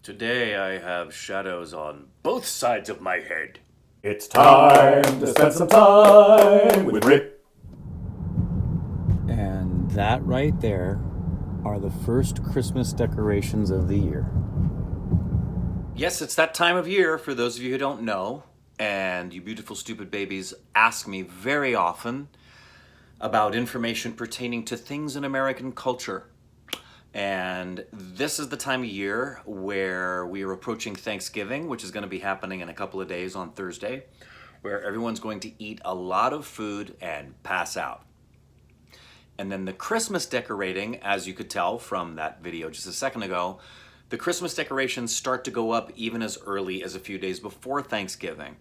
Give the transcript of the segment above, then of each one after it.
Today I have shadows on both sides of my head. It's time to spend some time with Rick. And that right there are the first Christmas decorations of the year. Yes, it's that time of year, for those of you who don't know, and you beautiful stupid babies ask me very often about information pertaining to things in American culture. And this is the time of year where we are approaching Thanksgiving, which is going to be happening in a couple of days on Thursday, where everyone's going to eat a lot of food and pass out. And then the Christmas decorating, as you could tell from that video just a second ago, the Christmas decorations start to go up even as early as a few days before Thanksgiving.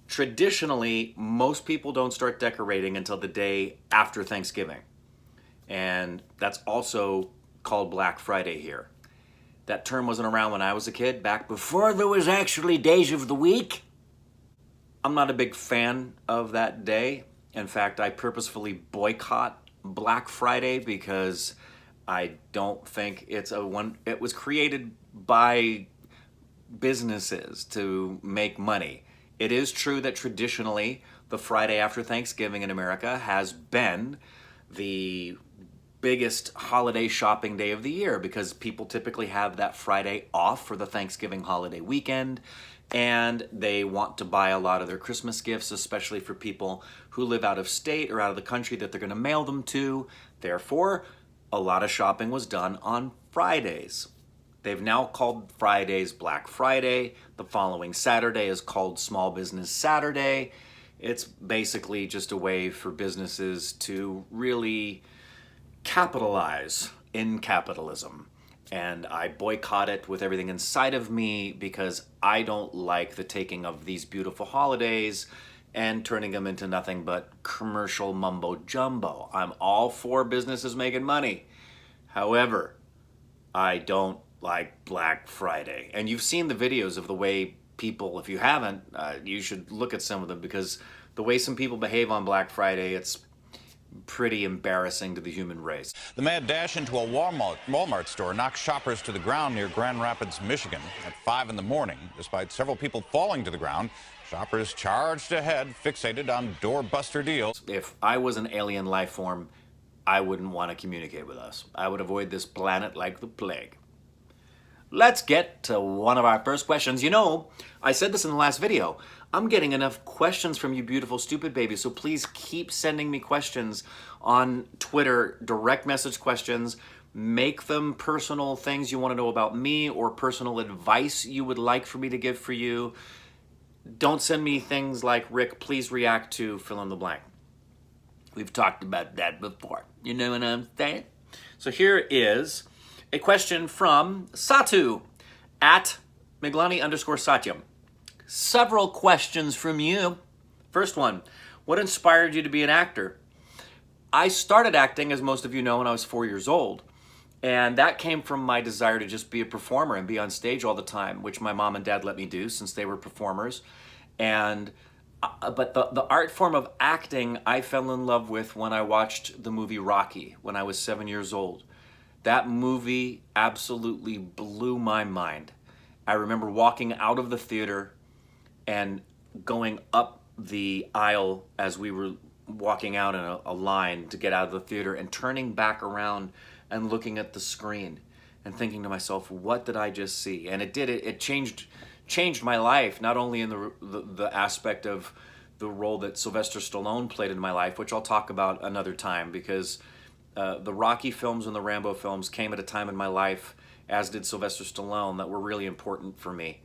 Traditionally, most people don't start decorating until the day after Thanksgiving. And that's also called Black Friday here. That term wasn't around when I was a kid, back before there was actually days of the week. I'm not a big fan of that day. In fact, I purposefully boycott Black Friday because I don't think it's it was created by businesses to make money. It is true that traditionally the Friday after Thanksgiving in America has been the biggest holiday shopping day of the year because people typically have that Friday off for the Thanksgiving holiday weekend, and they want to buy a lot of their Christmas gifts, especially for people who live out of state or out of the country that they're going to mail them to. Therefore, a lot of shopping was done on Fridays. They've now called Fridays Black Friday. The following Saturday is called Small Business Saturday. It's basically just a way for businesses to really capitalize in capitalism. And I boycott it with everything inside of me because I don't like the taking of these beautiful holidays and turning them into nothing but commercial mumbo jumbo. I'm all for businesses making money. However, I don't like Black Friday. And you've seen the videos of the way people, if you haven't, you should look at some of them because the way some people behave on Black Friday, it's pretty embarrassing to the human race. The mad dash into a Walmart store knocked shoppers to the ground near Grand Rapids, Michigan at 5 in the morning. Despite several people falling to the ground, shoppers charged ahead, fixated on doorbuster deals. If I was an alien life form, I wouldn't want to communicate with us. I would avoid this planet like the plague. Let's get to one of our first questions. You know, I said this in the last video. I'm getting enough questions from you beautiful stupid babies, so please keep sending me questions on Twitter, direct message questions. Make them personal things you want to know about me or personal advice you would like for me to give for you. Don't send me things like, Rick, please react to fill in the blank. We've talked about that before. You know what I'm saying? So here is a question from Satu at Miglani_Satyam. Several questions from you. First one, what inspired you to be an actor? I started acting, as most of you know, when I was 4 years old. And that came from my desire to just be a performer and be on stage all the time, which my mom and dad let me do since they were performers. And but the art form of acting I fell in love with when I watched the movie Rocky when I was 7 years old. That movie absolutely blew my mind. I remember walking out of the theater and going up the aisle as we were walking out in a line to get out of the theater and turning back around and looking at the screen and thinking to myself, what did I just see? And it changed my life, not only in the aspect of the role that Sylvester Stallone played in my life, which I'll talk about another time because the Rocky films and the Rambo films came at a time in my life, as did Sylvester Stallone, that were really important for me,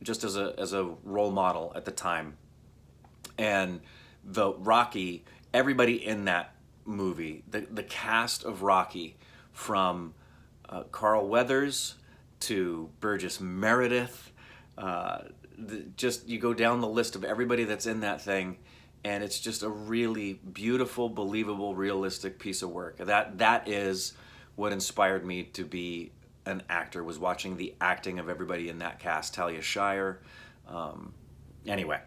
just as a role model at the time. And the Rocky, everybody in that movie, the cast of Rocky, from Carl Weathers to Burgess Meredith, just you go down the list of everybody that's in that thing, and it's just a really beautiful, believable, realistic piece of work. That is what inspired me to be an actor, was watching the acting of everybody in that cast. Talia Shire. Anyway,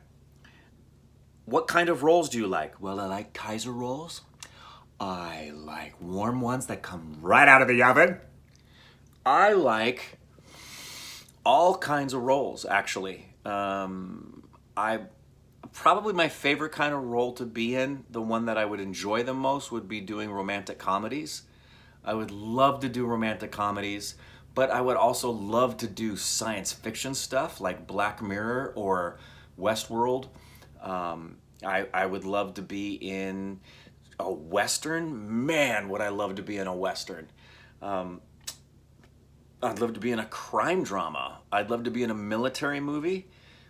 what kind of roles do you like? Well, I like Kaiser rolls. I like warm ones that come right out of the oven. I like All kinds of roles, actually. I probably my favorite kind of role to be in, the one that I would enjoy the most, would be doing romantic comedies. I would love to do romantic comedies, but I would also love to do science fiction stuff like Black Mirror or Westworld. I would love to be in a Western. Man, would I love to be in a Western. I'd love to be in a crime drama. I'd love to be in a military movie,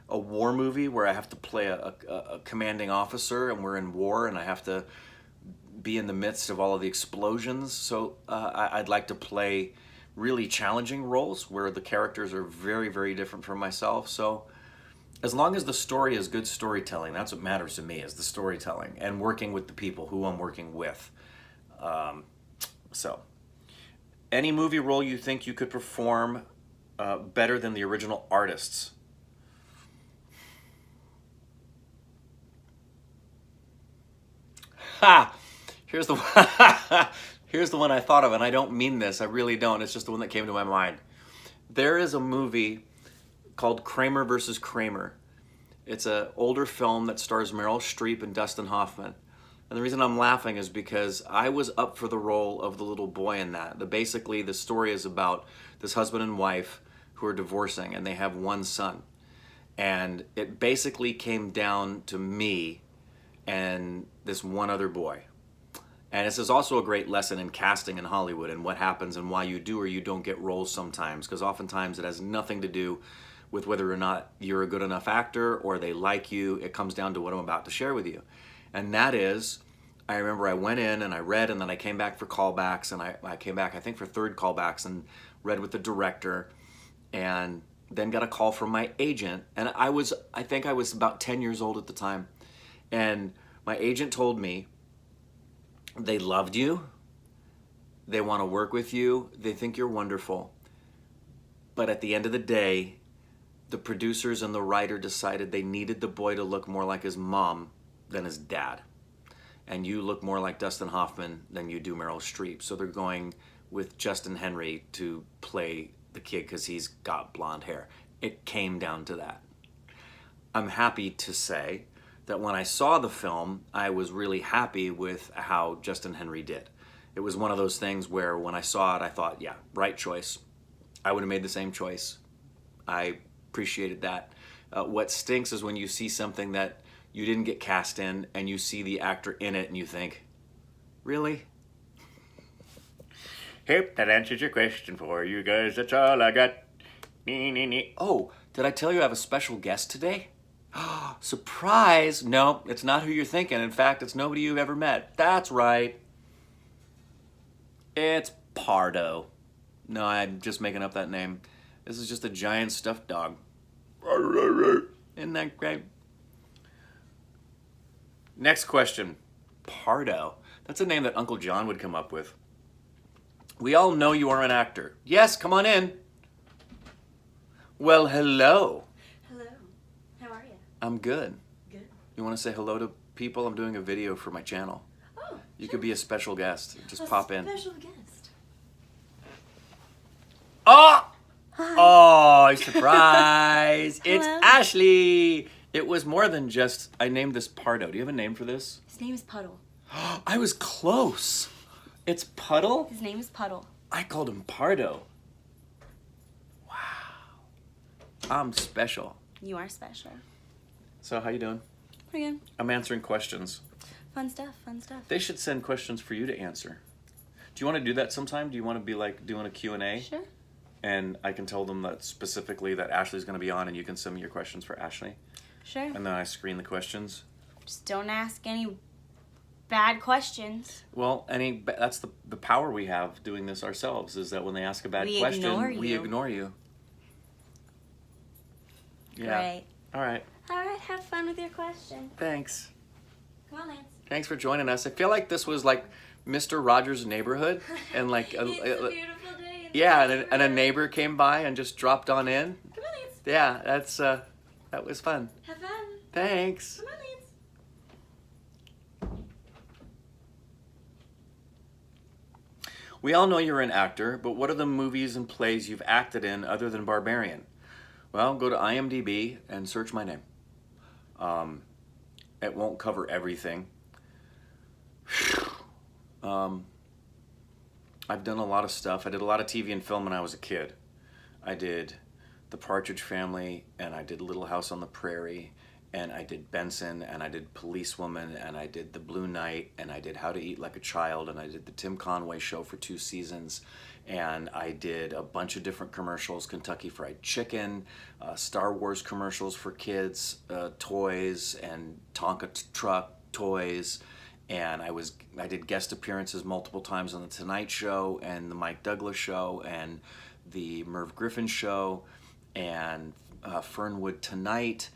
a war movie where I have to play a commanding officer and we're in war and I have to be in the midst of all of the explosions. So I'd like to play really challenging roles where the characters are very, very different from myself. So as long as the story is good storytelling, that's what matters to me, is the storytelling and working with the people who I'm working with. So any movie role you think you could perform better than the original artists? Ha! Here's the one. Here's the one I thought of, and I don't mean this. I really don't. It's just the one that came to my mind. There is a movie called Kramer versus Kramer. It's an older film that stars Meryl Streep and Dustin Hoffman. And the reason I'm laughing is because I was up for the role of the little boy in that. Basically, the story is about this husband and wife who are divorcing, and they have one son. And it basically came down to me and this one other boy. And this is also a great lesson in casting in Hollywood and what happens and why you do or you don't get roles sometimes, because oftentimes it has nothing to do with whether or not you're a good enough actor or they like you. It comes down to what I'm about to share with you. And that is, I remember I went in and I read, and then I came back for callbacks, and I came back, I think, for third callbacks, and read with the director, and then got a call from my agent. And I think I was about 10 years old at the time. And my agent told me, they loved you, they want to work with you, they think you're wonderful. But at the end of the day, the producers and the writer decided they needed the boy to look more like his mom than his dad. And you look more like Dustin Hoffman than you do Meryl Streep. So they're going with Justin Henry to play the kid because he's got blonde hair. It came down to that. I'm happy to say that when I saw the film, I was really happy with how Justin Henry did. It was one of those things where when I saw it, I thought, yeah, right choice. I would have made the same choice. I appreciated that. What stinks is when you see something that you didn't get cast in and you see the actor in it and you think, really? Hope that answers your question for you guys. That's all I got. Oh, did I tell you I have a special guest today? Surprise! No, it's not who you're thinking. In fact, it's nobody you've ever met. That's right. It's Pardo. No, I'm just making up that name. This is just a giant stuffed dog. Isn't that great? Next question. Pardo. That's a name that Uncle John would come up with. We all know you are an actor. Yes, come on in. Well, hello. Hello. How are you? I'm good. Good. You want to say hello to people? I'm doing a video for my channel. Oh, You could be a special guest. Just pop in. Special guest. Oh! Hi. Oh, surprise! It's Hello. Ashley! It was more than just, I named this Pardo. Do you have a name for this? His name is Puddle. I was close. It's Puddle? His name is Puddle. I called him Pardo. Wow. I'm special. You are special. So how you doing? Pretty good. I'm answering questions. Fun stuff. Fun stuff. They should send questions for you to answer. Do you want to do that sometime? Do you want to be like doing a Q&A? Sure. And I can tell them that specifically that Ashley's going to be on and you can send me your questions for Ashley. Sure. And then I screen the questions. Just don't ask any bad questions. Well, that's the power we have doing this ourselves, is that when they ask a bad We question, ignore we you. ignore you. Yeah. Great. All right. All right. Have fun with your question. Thanks. Come on, Lance. Thanks for joining us. I feel like this was like Mr. Rogers' Neighborhood, and like It's a beautiful day. yeah, and a neighbor came by and just dropped on in. Come on, Lance. Yeah, that was fun. Have fun. Thanks. Come on, Lance. We all know you're an actor, but what are the movies and plays you've acted in other than Barbarian? Well, go to IMDb and search my name. It won't cover everything. I've done a lot of stuff. I did a lot of TV and film when I was a kid. I did The Partridge Family, and I did Little House on the Prairie, and I did Benson, and I did Policewoman, and I did The Blue Knight, and I did How to Eat Like a Child, and I did The Tim Conway Show for 2 seasons, and I did a bunch of different commercials, Kentucky Fried Chicken, Star Wars commercials for kids, toys, and Tonka truck toys, and I did guest appearances multiple times on The Tonight Show, and The Mike Douglas Show, and The Merv Griffin Show, and Fernwood Tonight.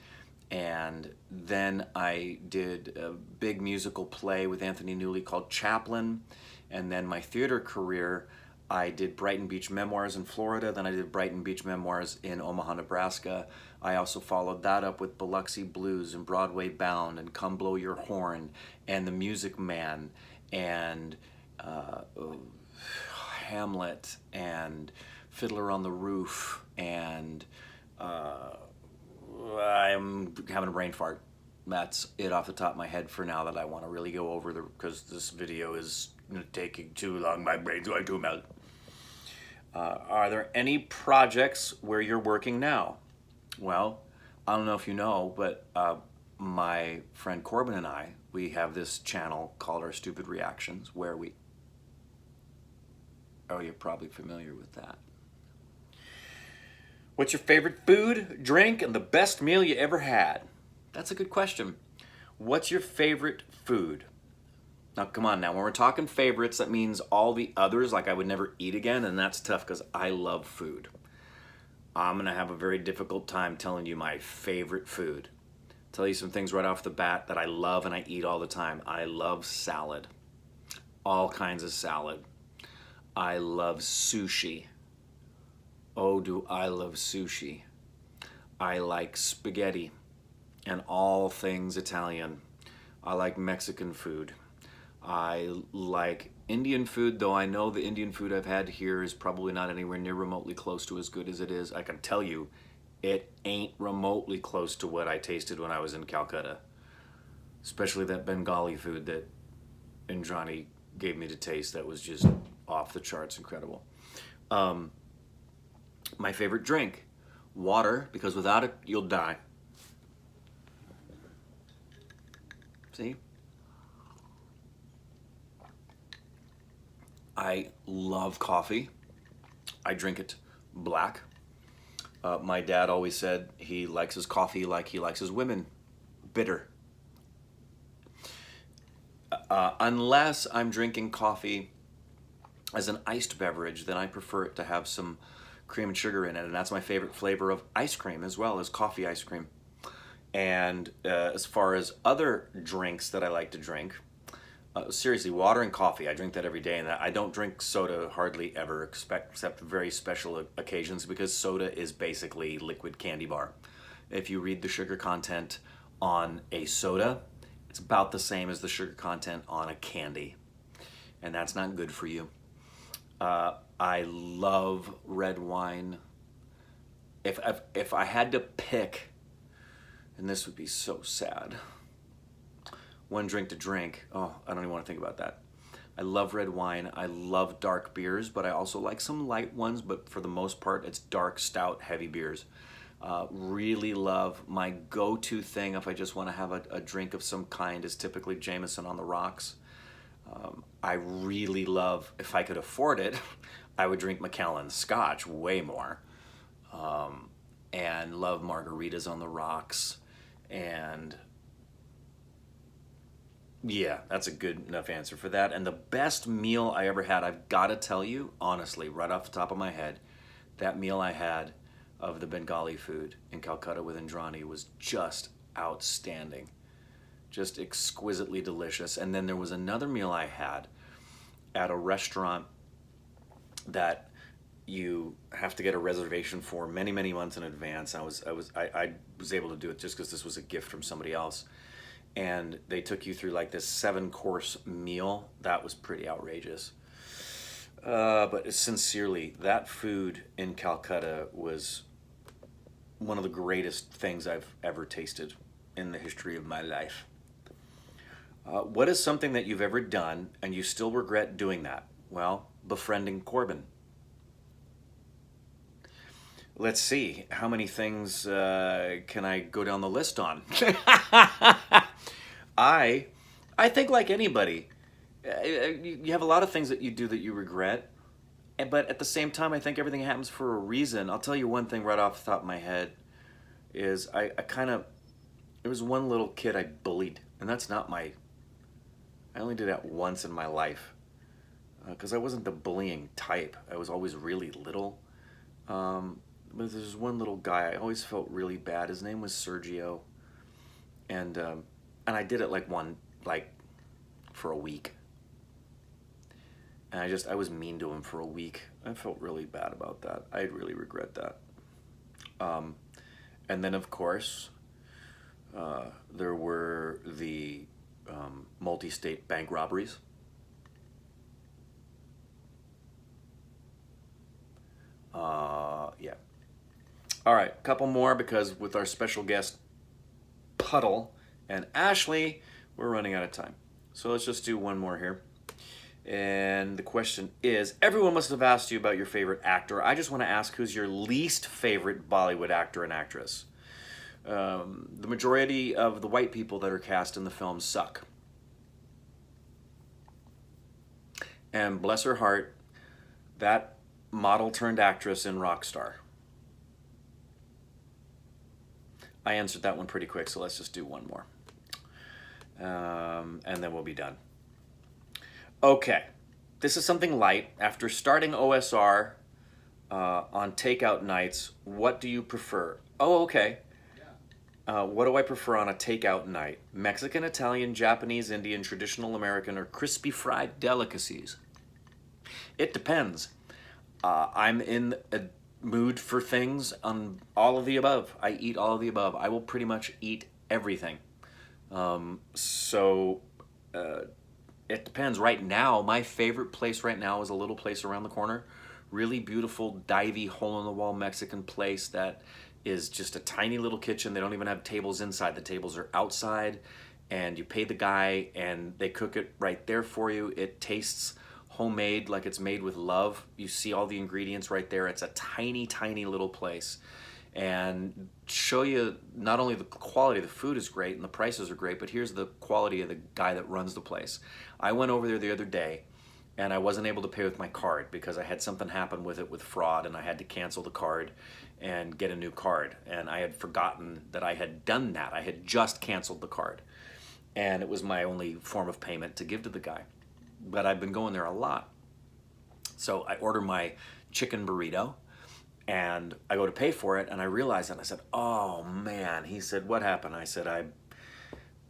And then I did a big musical play with Anthony Newley called Chaplin. And then my theater career, I did Brighton Beach Memoirs in Florida. Then I did Brighton Beach Memoirs in Omaha, Nebraska. I also followed that up with Biloxi Blues and Broadway Bound and Come Blow Your Horn and The Music Man and Hamlet and Fiddler on the Roof, and I'm having a brain fart. That's it off the top of my head for now that I want to really go over because this video is taking too long. My brain's going to melt. Are there any projects where you're working now? Well, I don't know if you know, but my friend Corbin and I, we have this channel called Our Stupid Reactions where we... Oh, you're probably familiar with that. What's your favorite food, drink, and the best meal you ever had? That's a good question. What's your favorite food? Now, come on now. When we're talking favorites, that means all the others, like I would never eat again, and that's tough because I love food. I'm going to have a very difficult time telling you my favorite food. Tell you some things right off the bat that I love and I eat all the time. I love salad. All kinds of salad. I love sushi. Oh, do I love sushi. I like spaghetti and all things Italian. I like Mexican food. I like Indian food, though I know the Indian food I've had here is probably not anywhere near remotely close to as good as it is. I can tell you, it ain't remotely close to what I tasted when I was in Calcutta. Especially that Bengali food that Indrani gave me to taste that was just off the charts incredible. My favorite drink, water, because without it, you'll die. See? I love coffee. I drink it black. My dad always said he likes his coffee like he likes his women, bitter. Unless I'm drinking coffee as an iced beverage, then I prefer it to have some cream and sugar in it, and that's my favorite flavor of ice cream as well, as coffee ice cream. And as far as other drinks that I like to drink, seriously, water and coffee, I drink that every day, and I don't drink soda hardly ever, except very special occasions, because soda is basically liquid candy bar. If you read the sugar content on a soda, it's about the same as the sugar content on a candy, and that's not good for you. I love red wine. If I had to pick, and this would be so sad, one drink to drink, oh, I don't even want to think about that. I love red wine. I love dark beers, but I also like some light ones, but for the most part, it's dark, stout, heavy beers. Really love, my go-to thing if I just want to have a drink of some kind is typically Jameson on the rocks. I really love, if I could afford it, I would drink Macallan Scotch way more. And love margaritas on the rocks. And yeah, that's a good enough answer for that. And the best meal I ever had, I've got to tell you, honestly, right off the top of my head, that meal I had of the Bengali food in Calcutta with Indrani was just outstanding. Just exquisitely delicious. And then there was another meal I had at a restaurant that you have to get a reservation for many, many months in advance. I was able to do it just because this was a gift from somebody else. And they took you through like this 7-course meal. That was pretty outrageous. But sincerely, that food in Calcutta was one of the greatest things I've ever tasted in the history of my life. What is something that you've ever done and you still regret doing that? Well, befriending Corbin. Let's see, how many things can I go down the list on? I think like anybody, you have a lot of things that you do that you regret, but at the same time, I think everything happens for a reason. I'll tell you one thing right off the top of my head is I kind of, there was one little kid I bullied, and that's not my, I only did that once in my life because I wasn't the bullying type. I was always really little. But there's one little guy I always felt really bad. His name was Sergio, and I did it like for a week, and I was mean to him for a week. I felt really bad about that. I really regret that. And then of course, there were the multi-state bank robberies. Yeah. All right, a couple more because with our special guest Puddle and Ashley, we're running out of time. So let's just do one more here. And the question is, everyone must have asked you about your favorite actor. I just want to ask, who's your least favorite Bollywood actor and actress? The majority of the white people that are cast in the film suck. And bless her heart, that model turned actress in Rockstar. I answered that one pretty quick, so let's just do one more. And then we'll be done. Okay, this is something light. After starting OSR on takeout nights, what do you prefer? Oh, okay. What do I prefer on a takeout night? Mexican, Italian, Japanese, Indian, traditional American, or crispy fried delicacies? It depends. I'm in a mood for things on all of the above. I eat all of the above. I will pretty much eat everything. It depends. Right now, my favorite place right now is a little place around the corner. Really beautiful, divey, hole-in-the-wall Mexican place that is just a tiny little kitchen. They don't even have tables inside. The tables are outside, and you pay the guy, and they cook it right there for you. It tastes homemade, like it's made with love. You see all the ingredients right there. It's a tiny, tiny little place. And show you not only the quality of the food is great and the prices are great, but here's the quality of the guy that runs the place. I went over there the other day and I wasn't able to pay with my card because I had something happen with it with fraud, and I had to cancel the card and get a new card. And I had forgotten that I had done that. I had just canceled the card. And it was my only form of payment to give to the guy. But I've been going there a lot. So I order my chicken burrito, and I go to pay for it, and I realized that. I said, oh man. He said, what happened? I said, I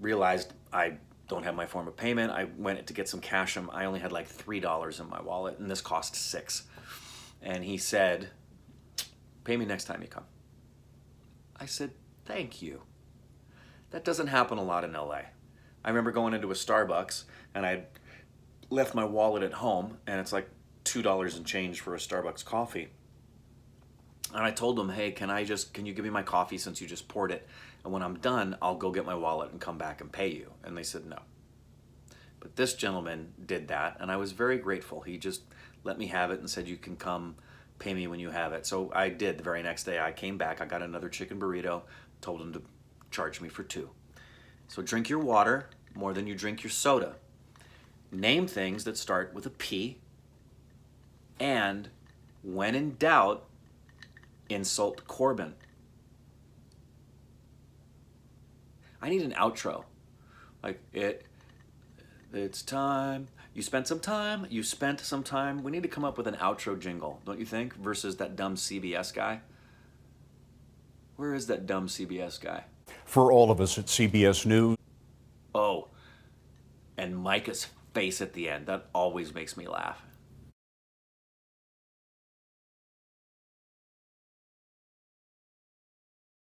realized I don't have my form of payment. I went to get some cash, and I only had like $3 in my wallet, and this cost $6. And he said, pay me next time you come. I said, thank you. That doesn't happen a lot in LA. I remember going into a Starbucks, and I left my wallet at home, and it's like $2 and change for a Starbucks coffee. And I told them, hey, can you give me my coffee since you just poured it? And when I'm done, I'll go get my wallet and come back and pay you. And they said no. But this gentleman did that, and I was very grateful. He just let me have it and said, you can come pay me when you have it. So I did. The very next day I came back, I got another chicken burrito, told him to charge me for 2. So drink your water more than you drink your soda. Name things that start with a P, and when in doubt, insult Corbin. I need an outro. Like, it's time. You spent some time. We need to come up with an outro jingle, don't you think? Versus that dumb CBS guy. Where is that dumb CBS guy? For all of us at CBS News. Oh, and Micah's face at the end. That always makes me laugh.